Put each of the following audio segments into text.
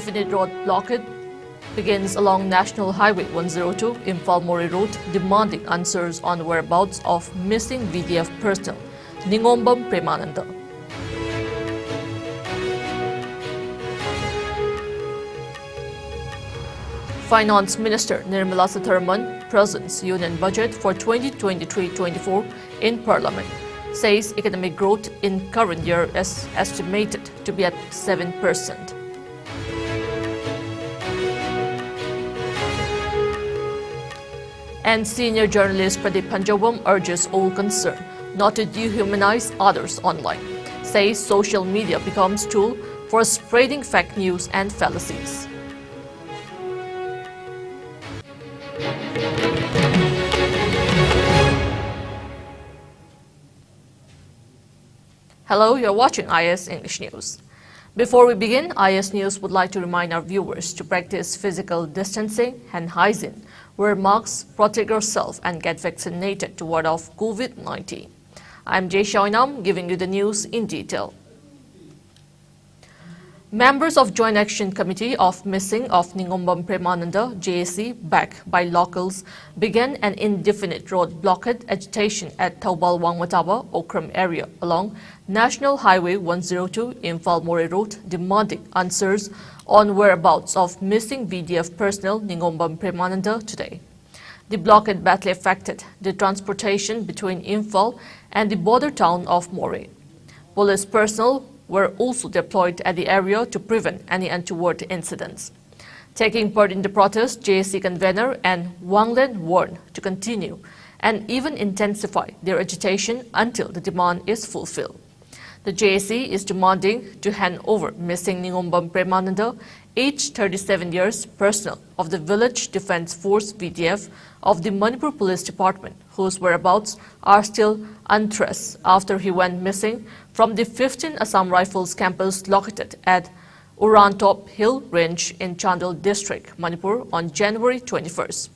indefinite road blockade begins along National Highway 102 Imphal-Mori Road, demanding answers on whereabouts of missing VDF personnel Ningombam Premananda. Finance Minister Nirmala Sitharaman presents Union Budget for 2023-24 in Parliament, says economic growth in current year is estimated to be at 7%. And senior journalist Pradeep Panjawam urges all concerned not to dehumanize others online, says social media becomes tool for spreading fake news and fallacies. Hello, you're watching IS English News. Before we begin, IS News would like to remind our viewers to practice physical distancing and hygiene, wear masks, protect yourself, and get vaccinated to ward off COVID-19. I'm JESSIA OINAM giving you the news in detail. Members of Joint Action Committee of Missing of Ningombam Premananda, JESSIA, backed by locals, began an indefinite road blockade agitation at Taubal Wangmataba, Okram area along National Highway 102 Imphal-Mori Road, demanding answers on whereabouts of missing VDF personnel Ningombam Premananda today. The blockade badly affected the transportation between Imphal and the border town of Mori. Police personnel were also deployed at the area to prevent any untoward incidents. Taking part in the protest, JESSIA convener and Wanglen warned to continue and even intensify their agitation until the demand is fulfilled. The JESSIA is demanding to hand over missing Ningombam Premananda, aged 37 years, personnel of the Village Defence Force VDF of the Manipur Police Department, whose whereabouts are still untraced after he went missing from the 15 Assam Rifles campus located at Urantop Hill Range in Chandel District, Manipur on January 21st.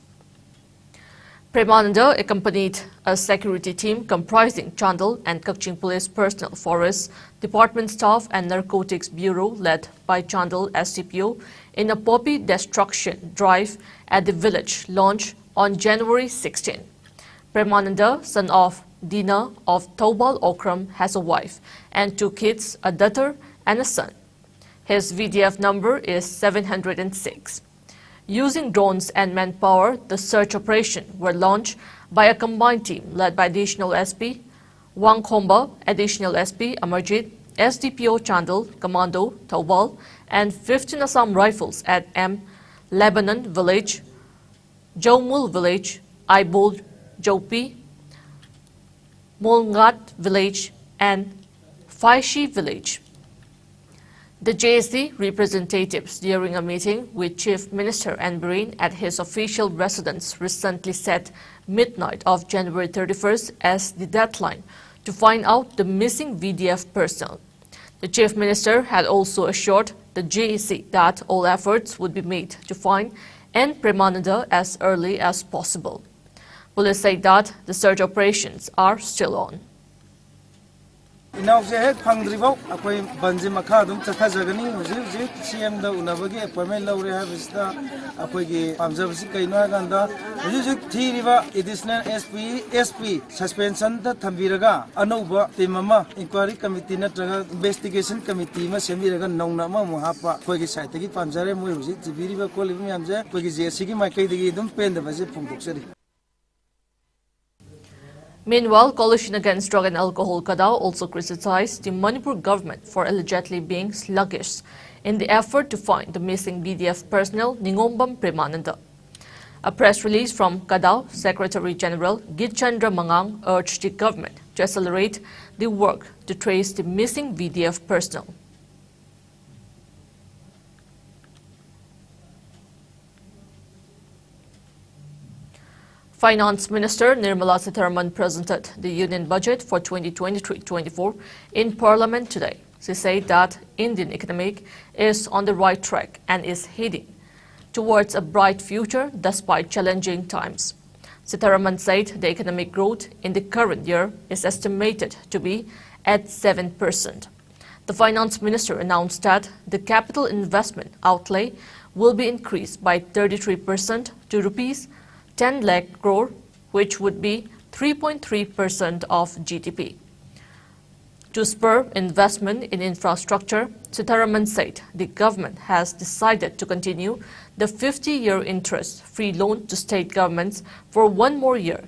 Premananda accompanied a security team comprising Chandel and Kakching Police personnel, Forest Department staff and Narcotics Bureau led by Chandel SDPO in a poppy destruction drive at the village launch on January 16. Premananda, son of Dina of Taubal Okram, has a wife and 2 kids, a daughter and a son. His VDF number is 706. Using drones and manpower, the search operation were launched by a combined team led by Additional SP Wangkhomba, Additional SP Amarjit, SDPO Chandel, Commando Taubal, and 15 Assam Rifles at M. Lebanon Village, Jomul Village, Aibul Jopi, Molngat Village, and Faishi Village. The JESSIA representatives during a meeting with Chief Minister N. Biren at his official residence recently set midnight of January 31st as the deadline to find out the missing VDF personnel. The Chief Minister had also assured the JESSIA that all efforts would be made to find N. Premananda as early as possible. Police say that the search operations are still on. Now, the head Pangrivo, Akway Banzimakadum, Takazagani, Zil, CM the Unavagi, Appointment Laura Vista, Akway Amzavsika Naganda, Music T River, Additional SP, Suspension, the Tambiraga, Anova, the Mama, Inquiry Committee, Investigation Committee, Mashamiraga, Nonama, Mohapa, Pogisataki, Panzare, Music, the Viriva Colimiamza, Pogisiki, Makadi, don't pen the visit from Buxeri. Meanwhile, Coalition Against Drug and Alcohol Kadao also criticized the Manipur government for allegedly being sluggish in the effort to find the missing BDF personnel Ningombam Premananda. A press release from Kadao Secretary General Gitchandra Mangang urged the government to accelerate the work to trace the missing VDF personnel. Finance Minister Nirmala Sitharaman presented the Union Budget for 2023-24 in Parliament today. She said that Indian economy is on the right track and is heading towards a bright future despite challenging times. Sitharaman said the economic growth in the current year is estimated to be at 7%. The Finance Minister announced that the capital investment outlay will be increased by 33% to rupees 10 lakh crore, which would be 3.3% of GDP. To spur investment in infrastructure, Sitharaman said the government has decided to continue the 50-year interest-free loan to state governments for one more year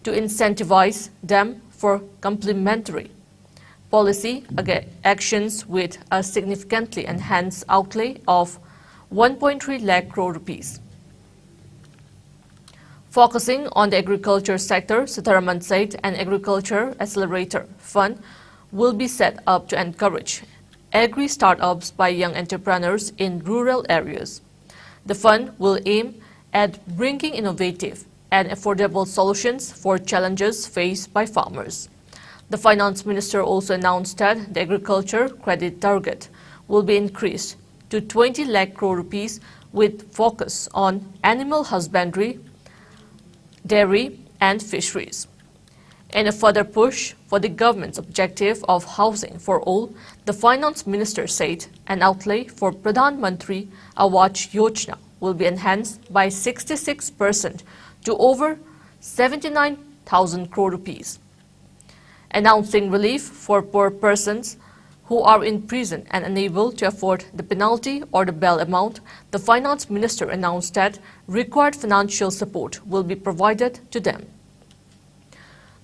to incentivize them for complementary policy actions with a significantly enhanced outlay of 1.3 lakh crore rupees. Focusing on the agriculture sector, Sitharaman said an agriculture accelerator fund will be set up to encourage agri-startups by young entrepreneurs in rural areas. The fund will aim at bringing innovative and affordable solutions for challenges faced by farmers. The Finance Minister also announced that the agriculture credit target will be increased to 20 lakh crore rupees with focus on animal husbandry, dairy and fisheries. In a further push for the government's objective of housing for all, the Finance Minister said an outlay for Pradhan Mantri Awas Yojana will be enhanced by 66% to over 79,000 crore rupees. Announcing relief for poor persons who are in prison and unable to afford the penalty or the bail amount, the Finance Minister announced that required financial support will be provided to them.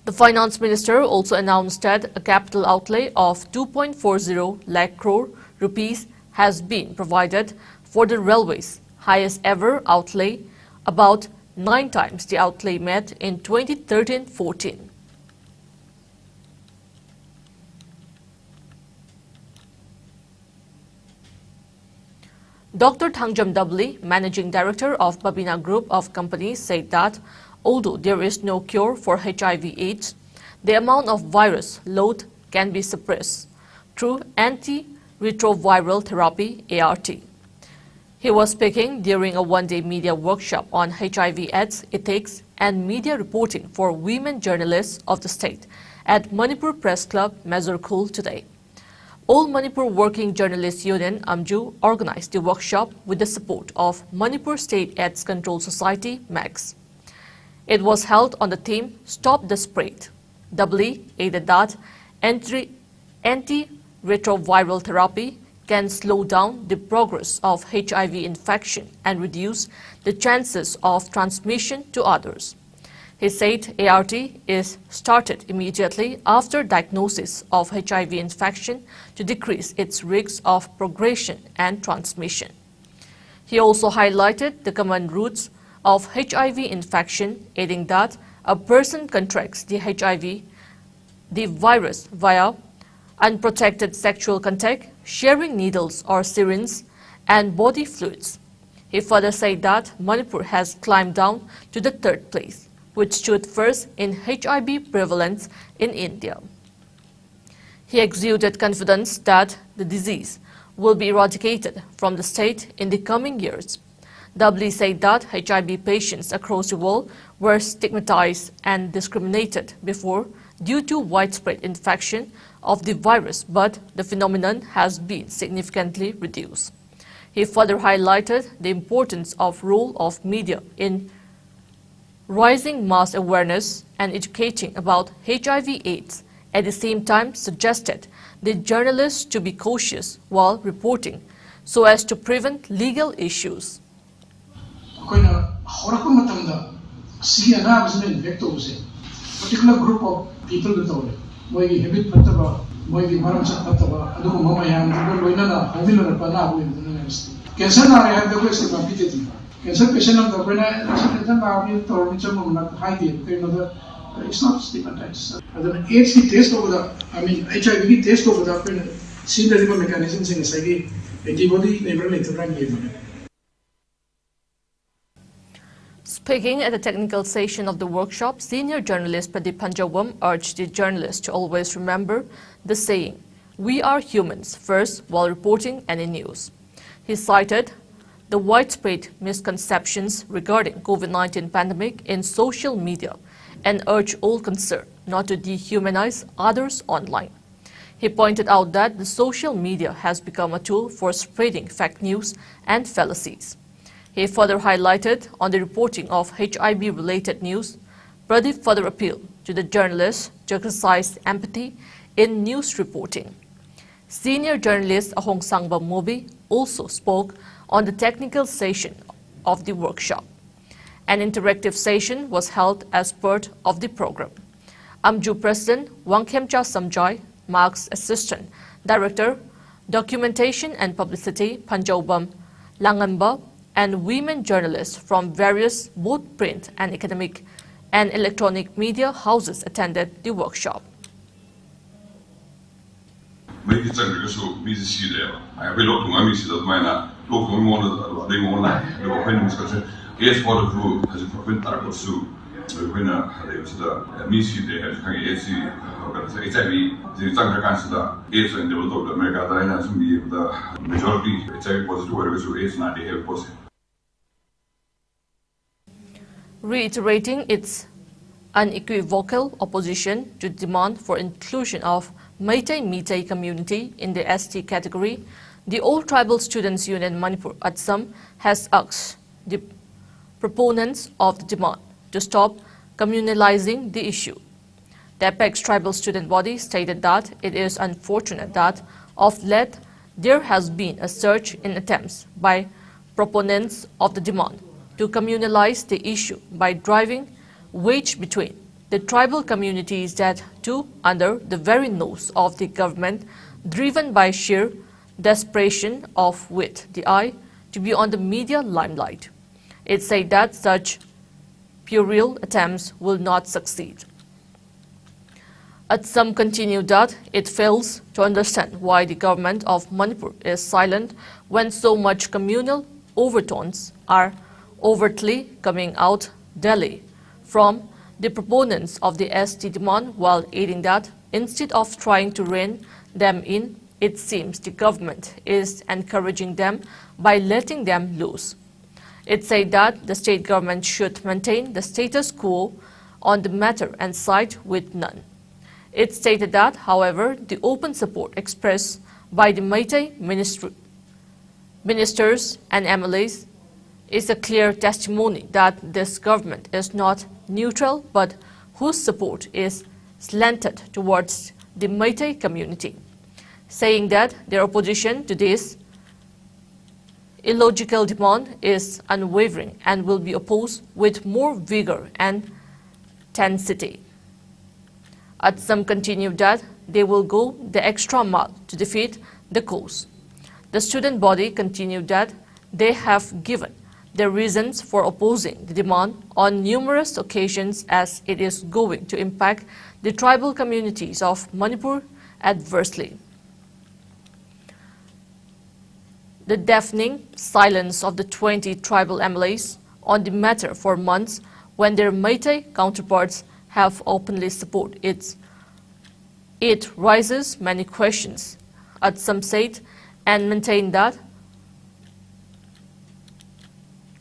The Finance Minister also announced that a capital outlay of 2.40 lakh crore rupees has been provided for the railways, highest ever outlay, about 9 times the outlay made in 2013-14. Dr. Thangjam Dabli, Managing Director of Babina Group of Companies, said that although there is no cure for HIV/AIDS, the amount of virus load can be suppressed through antiretroviral therapy (ART). He was speaking during a one-day media workshop on HIV/AIDS ethics and media reporting for women journalists of the state at Manipur Press Club, Mazurkhul today. All Manipur Working Journalists Union (AMJU) organized the workshop with the support of Manipur State AIDS Control Society (MAX). It was held on the theme "Stop the Spread." Doubly added that antiretroviral therapy can slow down the progress of HIV infection and reduce the chances of transmission to others. He said ART is started immediately after diagnosis of HIV infection to decrease its risk of progression and transmission. He also highlighted the common routes of HIV infection, adding that a person contracts the virus via unprotected sexual contact, sharing needles or syringes, and body fluids. He further said that Manipur has climbed down to the 3rd place, which stood first in HIV prevalence in India. He exuded confidence that the disease will be eradicated from the state in the coming years. Doubly said that HIV patients across the world were stigmatized and discriminated before due to widespread infection of the virus, but the phenomenon has been significantly reduced. He further highlighted the importance of role of media in raising mass awareness and educating about HIV/AIDS, at the same time suggested the journalists to be cautious while reporting so as to prevent legal issues. Particular group of people with all moigi habit pataba moigi maram chat pataba adu mama yam ko loina na havila na pana abu cancer na ya the question of PTT cancer patient of the brain na na to micham na high the it's not stigmatized. The AIDS test over the HIV test over the see the mechanisms in the antibody never later run. Speaking at the technical session of the workshop, senior journalist Pradeep Panjawam urged the journalists to always remember the saying, "We are humans first," while reporting any news. He cited the widespread misconceptions regarding COVID-19 pandemic in social media and urged all concerned not to dehumanize others online. He pointed out that the social media has become a tool for spreading fake news and fallacies. He further highlighted on the reporting of HIV-related news. Pradeep further appealed to the journalists to exercise empathy in news reporting. Senior journalist Ahong Sangba Mobi also spoke on the technical session of the workshop. An interactive session was held as part of the program. AMJU President Wangkhemcha Samjoy, Mark's Assistant Director, Documentation and Publicity Panjobam Langamba, and women journalists from various both print and academic and electronic media houses attended the workshop. Maybe it's a busy city. I have a lot of money that mine local more they more like the open discussion. Yes, what of who has a profit or so. When there was the missy they have HIV, the Tanka cancer, AIDS and developed America, the majority HIV positive or AIDS not they have positive. Reiterating its unequivocal opposition to demand for inclusion of Meitei community in the ST category, the All Tribal Students Union Manipur Assam has asked the proponents of the demand to stop communalizing the issue. The Apex Tribal Student Body stated that it is unfortunate that of late there has been a surge in attempts by proponents of the demand to communalize the issue by driving wedge between the tribal communities that too under the very nose of the government, driven by sheer desperation of with the eye to be on the media limelight. It said that such puerile attempts will not succeed. Assam continued that it fails to understand why the government of Manipur is silent when so much communal overtones are overtly coming out daily from the proponents of the ST demand, while adding that instead of trying to rein them in, it seems the government is encouraging them by letting them loose. It said that the state government should maintain the status quo on the matter and side with none. It stated that, however, the open support expressed by the Meitei ministers and MLAs is a clear testimony that this government is not neutral but whose support is slanted towards the Meitei community, saying that their opposition to this illogical demand is unwavering and will be opposed with more vigor and intensity. Assam continued that they will go the extra mile to defeat the cause. The student body continued that they have given their reasons for opposing the demand on numerous occasions, as it is going to impact the tribal communities of Manipur adversely. The deafening silence of the 20 tribal MLAs on the matter for months, when their Meitei counterparts have openly supported it raises many questions. Assam said and maintained that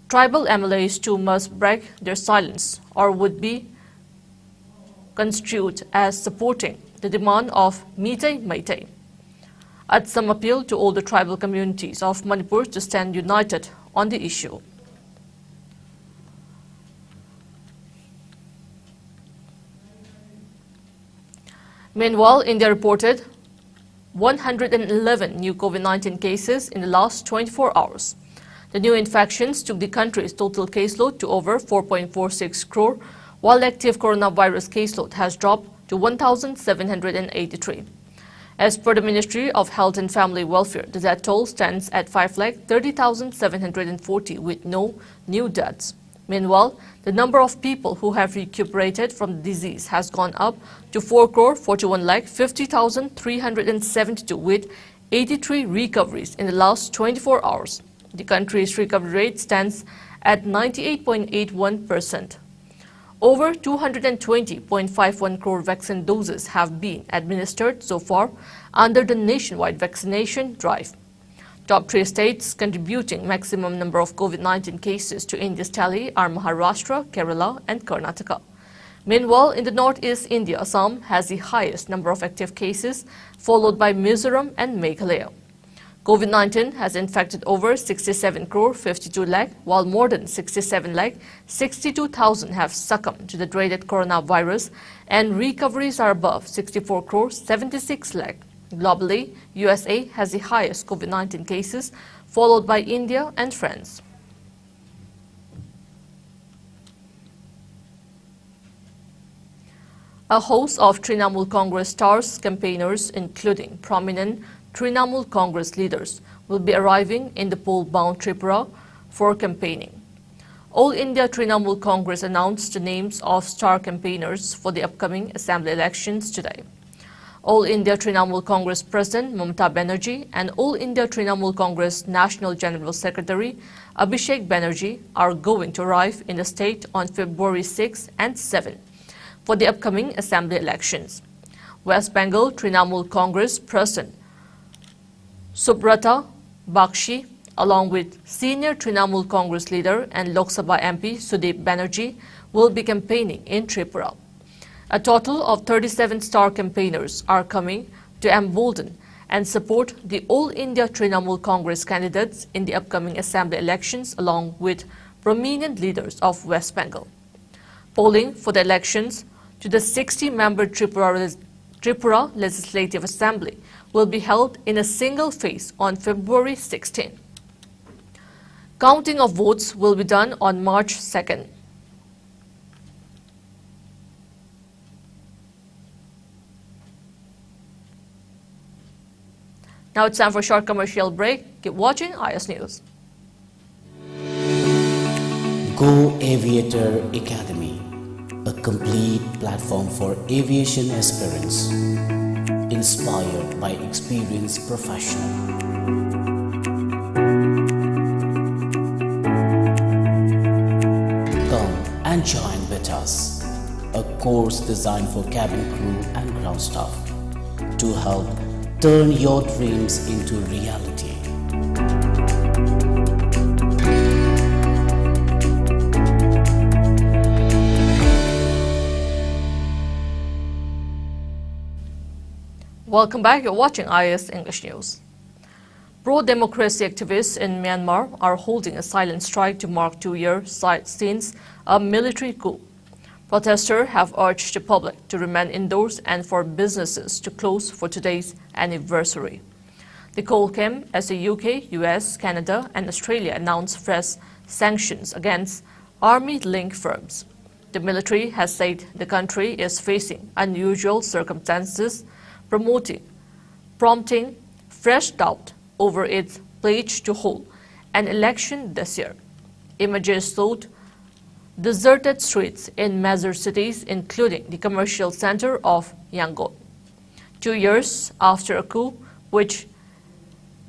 tribal MLAs too must break their silence or would be construed as supporting the demand of Meitei. Assam appealed to all the tribal communities of Manipur to stand united on the issue. Meanwhile, India reported 111 new COVID-19 cases in the last 24 hours. The new infections took the country's total caseload to over 4.46 crore, while active coronavirus caseload has dropped to 1,783. As per the Ministry of Health and Family Welfare, the death toll stands at 5,30,740 with no new deaths. Meanwhile, the number of people who have recuperated from the disease has gone up to 4,41,50,372 with 83 recoveries in the last 24 hours. The country's recovery rate stands at 98.81%. Over 220.51 crore vaccine doses have been administered so far under the nationwide vaccination drive. Top 3 states contributing maximum number of COVID-19 cases to India's tally are Maharashtra, Kerala and Karnataka. Meanwhile, in the northeast India, Assam has the highest number of active cases, followed by Mizoram and Meghalaya. COVID-19 has infected over 67 crore 52 lakh, while more than 67 lakh 62,000 have succumbed to the dreaded coronavirus, and recoveries are above 64 crore 76 lakh. Globally, USA has the highest COVID-19 cases, followed by India and France. A host of Trinamool Congress stars campaigners, including prominent Trinamool Congress leaders, will be arriving in the poll-bound Tripura for campaigning. All India Trinamool Congress announced the names of star campaigners for the upcoming assembly elections today. All India Trinamool Congress President Mamata Banerjee and All India Trinamool Congress National General Secretary Abhishek Banerjee are going to arrive in the state on February 6 and 7 for the upcoming assembly elections. West Bengal Trinamool Congress President Subrata Bakshi, along with senior Trinamool Congress leader and Lok Sabha MP Sudeep Banerjee, will be campaigning in Tripura. A total of 37 star campaigners are coming to embolden and support the All India Trinamool Congress candidates in the upcoming assembly elections, along with prominent leaders of West Bengal. Polling for the elections to the 60-member Tripura Legislative Assembly will be held in a single phase on February 16. Counting of votes will be done on March 2nd. Now it's time for a short commercial break. Keep watching IS News. Go Aviator Academy, a complete platform for aviation aspirants, inspired by experienced professionals. Come and join with us, a course designed for cabin crew and ground staff to help turn your dreams into reality. Welcome back. You're watching IS English News. Pro-democracy activists in Myanmar are holding a silent strike to mark 2 years since a military coup. Protesters have urged the public to remain indoors and for businesses to close for today's anniversary. The call came as the UK, US, Canada and Australia announced fresh sanctions against army-linked firms. The military has said the country is facing unusual circumstances, prompting fresh doubt over its pledge to hold an election this year. Images showed deserted streets in major cities, including the commercial center of Yangon. 2 years after a coup which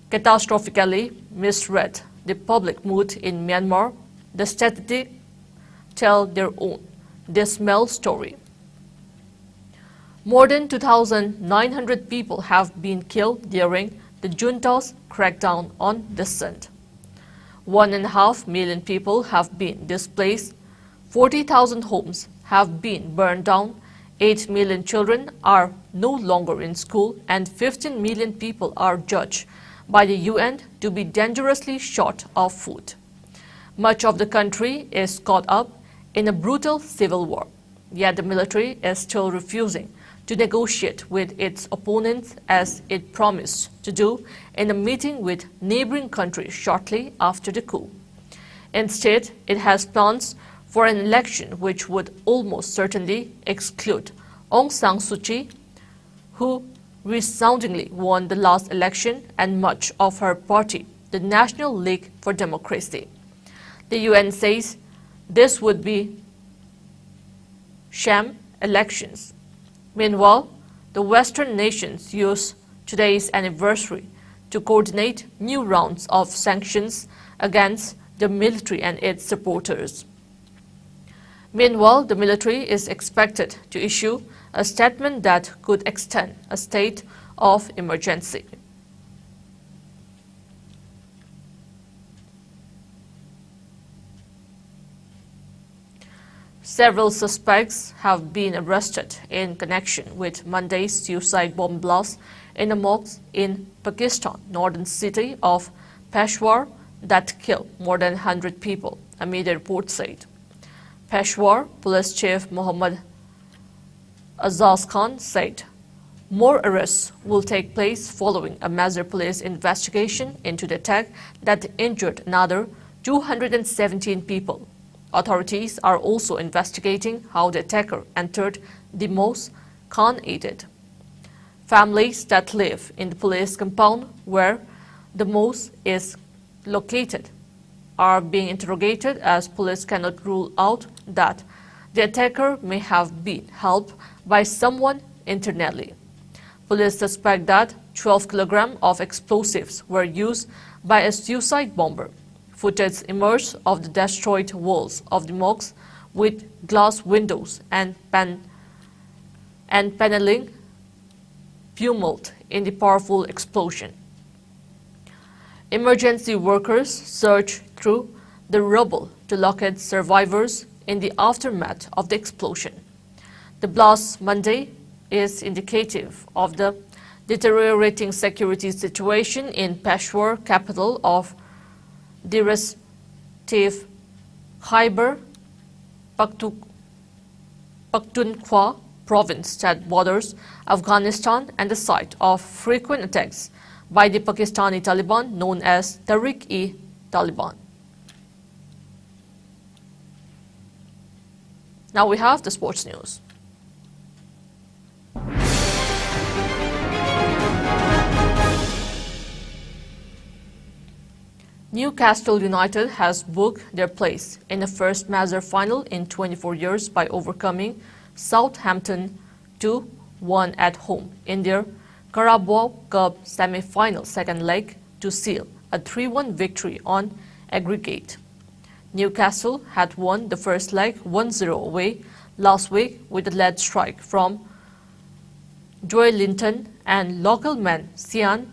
catastrophically misread the public mood in Myanmar, the statistics tell their own dismal story. More than 2,900 people have been killed during the junta's crackdown on dissent. 1.5 million people have been displaced, 40,000 homes have been burned down, 8 million children are no longer in school, and 15 million people are judged by the UN to be dangerously short of food. Much of the country is caught up in a brutal civil war, yet the military is still refusing to negotiate with its opponents as it promised to do in a meeting with neighboring countries shortly after the coup. Instead, it has plans for an election which would almost certainly exclude Aung San Suu Kyi, who resoundingly won the last election, and much of her party, the National League for Democracy. The UN says this would be sham elections. Meanwhile, the Western nations use today's anniversary to coordinate new rounds of sanctions against the military and its supporters. Meanwhile, the military is expected to issue a statement that could extend a state of emergency. Several suspects have been arrested in connection with Monday's suicide bomb blast in a mosque in Pakistan, northern city of Peshawar, that killed more than 100 people, a media report said. Peshawar Police Chief Mohammad Azaz Khan said more arrests will take place following a major police investigation into the attack that injured another 217 people. Authorities are also investigating how the attacker entered the mosque, Khan added. Families that live in the police compound where the mosque is located are being interrogated as police cannot rule out that the attacker may have been helped by someone internally. Police suspect that 12 kilograms of explosives were used by a suicide bomber. Footage emerged of the destroyed walls of the mosque with glass windows and paneling pummeled in the powerful explosion. Emergency workers searched through the rubble to locate survivors in the aftermath of the explosion. The blast Monday is indicative of the deteriorating security situation in Peshawar, capital of the respective Khyber Pakhtunkhwa province that borders Afghanistan and the site of frequent attacks by the Pakistani Taliban known as Tehreek-e-Taliban. Now we have the sports news. Newcastle United has booked their place in the first major final in 24 years by overcoming Southampton 2-1 at home in their Carabao Cup semi-final second leg to seal a 3-1 victory on aggregate. Newcastle had won the first leg 1-0 away last week with a lead strike from Joe Linton, and local man Sian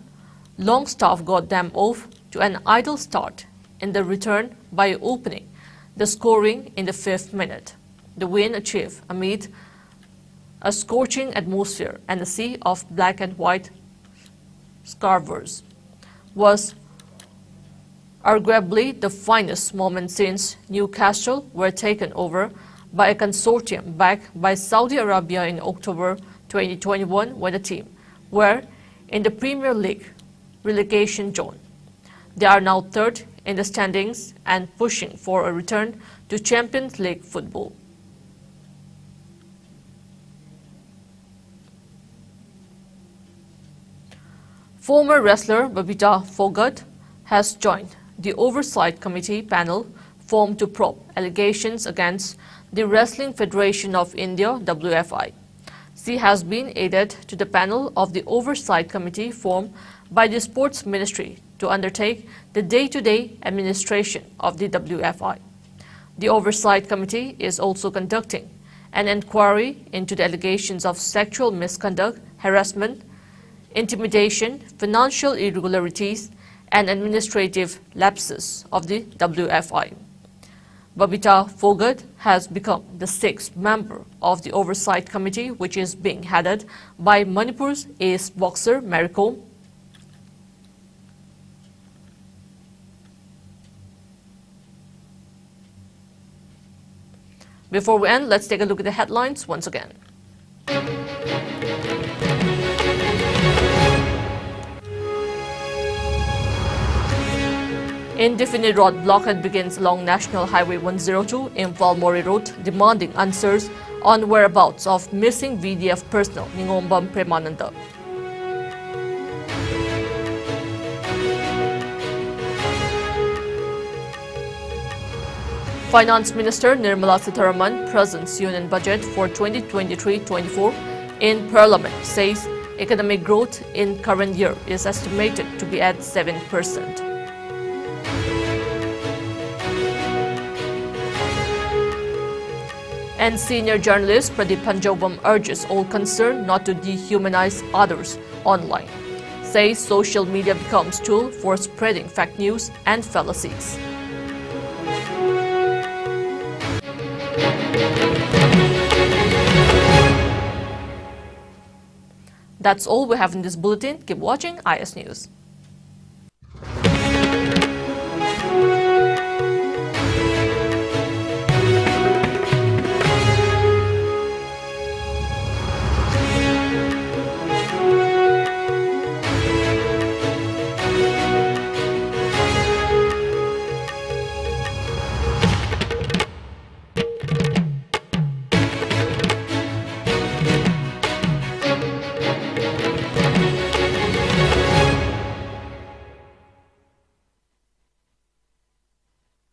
Longstaff got them off to an idle start in the return by opening the scoring in the 5th minute. The win achieved amid a scorching atmosphere and a sea of black and white scarvers was arguably the finest moment since Newcastle were taken over by a consortium backed by Saudi Arabia in October 2021 when the team were in the Premier League relegation zone. They are now third in the standings and pushing for a return to Champions League football. Former wrestler Babita Fogart has joined the Oversight Committee panel formed to probe allegations against the Wrestling Federation of India (WFI). She has been added to the panel of the Oversight Committee formed by the Sports Ministry to undertake the day-to-day administration of the WFI. The Oversight Committee is also conducting an inquiry into the allegations of sexual misconduct, harassment, intimidation, financial irregularities, and administrative lapses of the WFI. Babita Fogart has become the 6th member of the Oversight Committee, which is being headed by Manipur's ace boxer Mary Kom. Before we end, let's take a look at the headlines once again. Indefinite road blockade begins along National Highway 102 in Valmori Road, demanding answers on whereabouts of missing VDF personnel Ningombam Premananda. Finance Minister Nirmala Sitharaman presents Union Budget for 2023-24 in Parliament, says economic growth in current year is estimated to be at 7%. And senior journalist Pradeep Panjobam urges all concerned not to dehumanize others online, says social media becomes tool for spreading fake news and fallacies. That's all we have in this bulletin. Keep watching IS News.